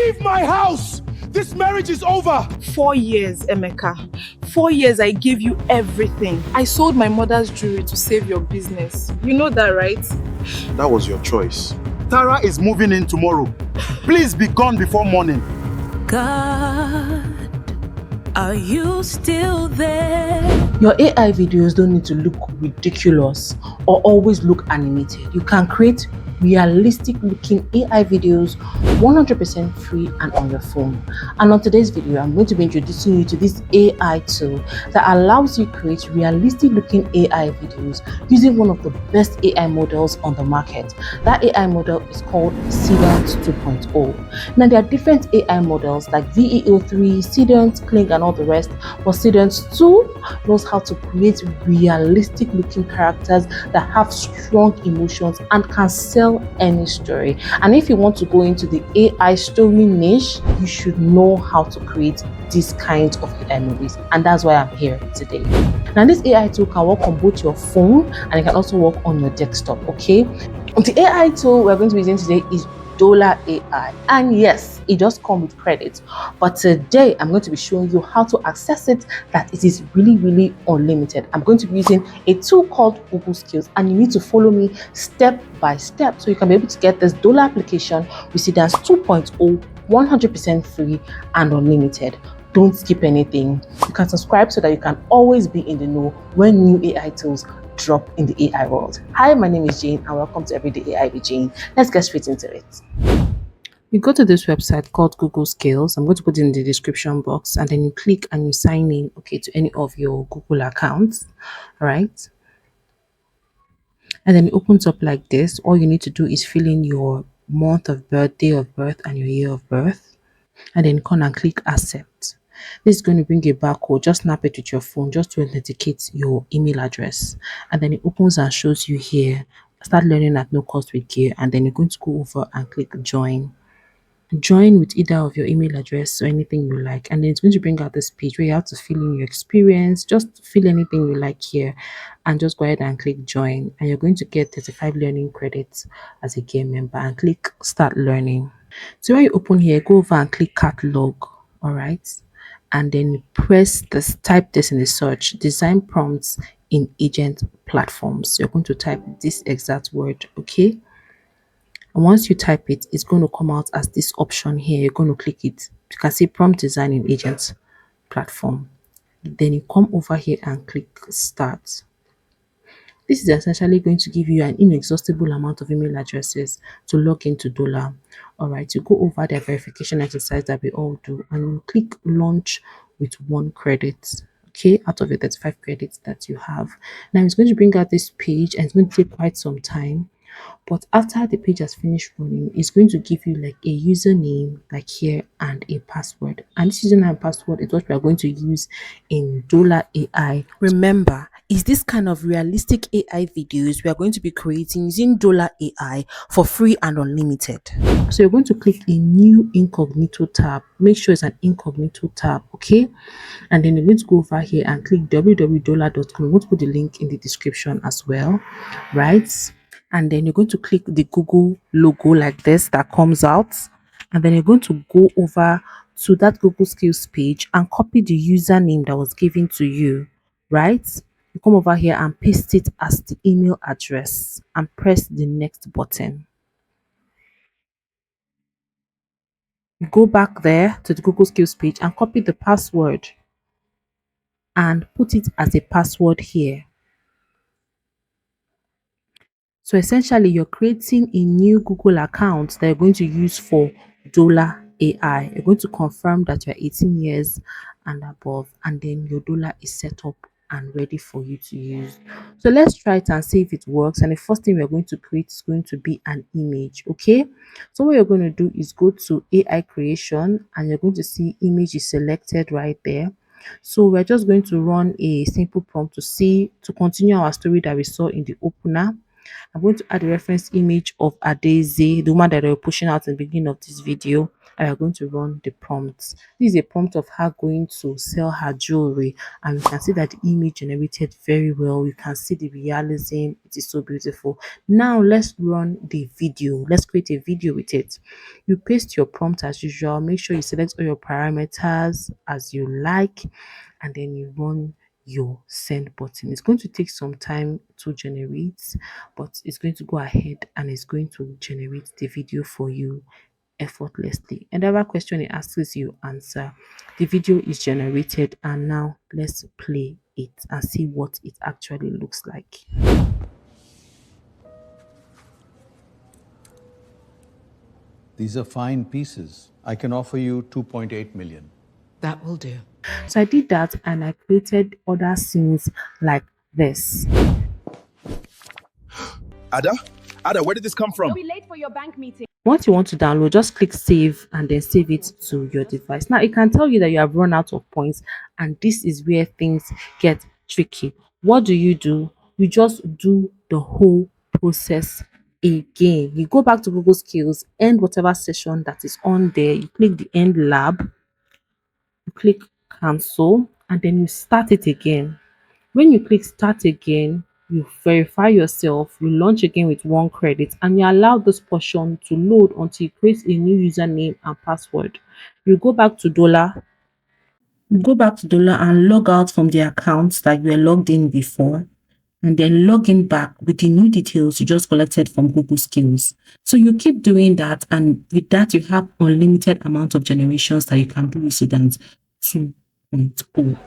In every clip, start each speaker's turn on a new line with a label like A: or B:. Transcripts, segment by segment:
A: Leave my house! This marriage is over!
B: 4 years, Emeka. 4 years I gave you everything. I sold my mother's jewelry to save your business. You know that, right?
A: That was your choice. Tara is moving in tomorrow. Please be gone before morning.
C: God, are you still there?
D: Your AI videos don't need to look ridiculous or always look animated. You can create realistic looking AI videos 100% free and on your phone. And on today's video, I'm going to be introducing you to this AI tool that allows you to create realistic looking AI videos using one of the best AI models on the market. That AI model is called SEEDANCE 2.0. Now there are different AI models like VEO3, SEEDANCE, Kling and all the rest, but SEEDANCE 2 knows how to create realistic looking characters that have strong emotions and can sell any story. And if you want to go into the AI story niche, you should know how to create these kinds of AI movies, and that's why I'm here today. Now this AI tool can work on both your phone and it can also work on your desktop. Okay, the AI tool we're going to be using today is Dollar AI, and yes, it does come with credits, but today I'm going to be showing you how to access it, that it is really unlimited. I'm going to be using a tool called Google Skills, and you need to follow me step by step so you can be able to get this Dollar application with SEEDANCE 2.0 100% free and unlimited. Don't skip anything. You can subscribe so that you can always be in the know when new AI tools drop in the AI world. Hi, my name is Jayne and welcome to Everyday AI with Jayne. Let's get straight into it. You go to this website called Google Skills. I'm going to put it in the description box, and then you click and you sign in, okay, to any of your Google accounts. All right, and then it opens up like this. All you need to do is fill in your month of birth, day of birth, and your year of birth, and then come and click accept. This is going to bring a barcode. Just snap it with your phone just to authenticate your email address, and then it opens and shows you here, start learning at no cost with gear, and then you're going to go over and click join. Join with either of your email address or anything you like, and then it's going to bring out this page where you have to fill in your experience. Just fill anything you like here and just go ahead and click join, and you're going to get 35 learning credits as a gear member, and click start learning. So when you open here, go over and click catalog. All right, and then press this, type this in the search, design prompts in agent platforms. You're going to type this exact word, okay? And once you type it, it's going to come out as this option here. You're going to click it. You can see prompt design in agent platform. Then you come over here and click start. This is essentially going to give you an inexhaustible amount of email addresses to log into Dollar. All right, you go over the verification exercise that we all do, and you click launch with 1 credit. Okay, out of your 35 credits that you have. Now it's going to bring out this page, and it's going to take quite some time. But after the page has finished running, it's going to give you like a username, like here, and a password. And this username and password is what we are going to use in Dollar AI. Remember, is this kind of realistic AI videos we are going to be creating using Dollar AI for free and unlimited. So you're going to click a new incognito tab. Make sure it's an incognito tab, okay? And then you're going to go over here and click www.dollar.com. I'm going to put the link in the description as well, right? And then you're going to click the Google logo like this that comes out, and then you're going to go over to that Google Skills page and copy the username that was given to you, right? You come over here and paste it as the email address and press the next button. You go back there to the Google Skills page and copy the password and put it as a password here. So essentially, you're creating a new Google account that you're going to use for Dollar AI. You're going to confirm that you're 18 years and above, and then your Dollar is set up and ready for you to use. So let's try it and see if it works. And the first thing we're going to create is going to be an image, okay? So what you're going to do is go to AI creation, and you're going to see image is selected right there. So we're just going to run a simple prompt to continue our story that we saw in the opener. I'm going to add a reference image of Adeze, the woman that they were pushing out in the beginning of this video. and we're going to run the prompts. This is a prompt of her going to sell her jewelry, and you can see that the image generated very well. You can see the realism. It is so beautiful. Now let's run the video. Let's create a video with it. You paste your prompt as usual. Make sure you select all your parameters as you like, and then you run your send button. It's going to take some time to generate, but it's going to go ahead and it's going to generate the video for you effortlessly. And every question it asks you answer. The video is generated, and now let's play it and see what it actually looks like.
E: These are fine pieces. I can offer you 2.8 million.
C: That will do.
D: So I did that, and I created other scenes like this.
A: Ada, where did this come from?
F: You'll be late for your bank meeting.
D: Once you want to download, just click save and then save it to your device. Now it can tell you that you have run out of points, and this is where things get tricky. What do? You just do the whole process again. You go back to Google Skills, end whatever session that is on there, you click the end lab, you click cancel, and then you start it again. When you click start again, you verify yourself, you launch again with 1 credit, and you allow this portion to load until you create a new username and password. You go back to dollar. And log out from the accounts that you were logged in before, and then log in back with the new details you just collected from Google Skills. So you keep doing that, and with that you have unlimited amount of generations that you can do with SEEDANCE 2.0.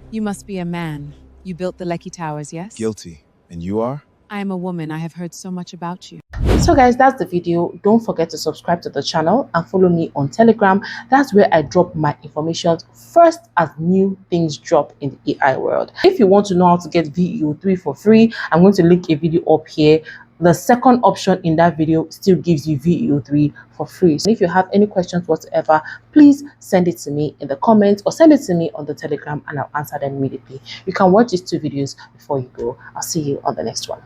F: You must be a man. You built the Lekki Towers, yes?
G: Guilty. And you are?
F: I am a woman. I have heard so much about you.
D: So guys, that's the video. Don't forget to subscribe to the channel and follow me on Telegram. That's where I drop my information first as new things drop in the AI world. If you want to know how to get VEO3 for free, I'm going to link a video up here. The second option in that video still gives you VEO3 for free. So if you have any questions whatsoever, please send it to me in the comments or send it to me on the Telegram, and I'll answer them immediately. You can watch these 2 videos before you go. I'll see you on the next one.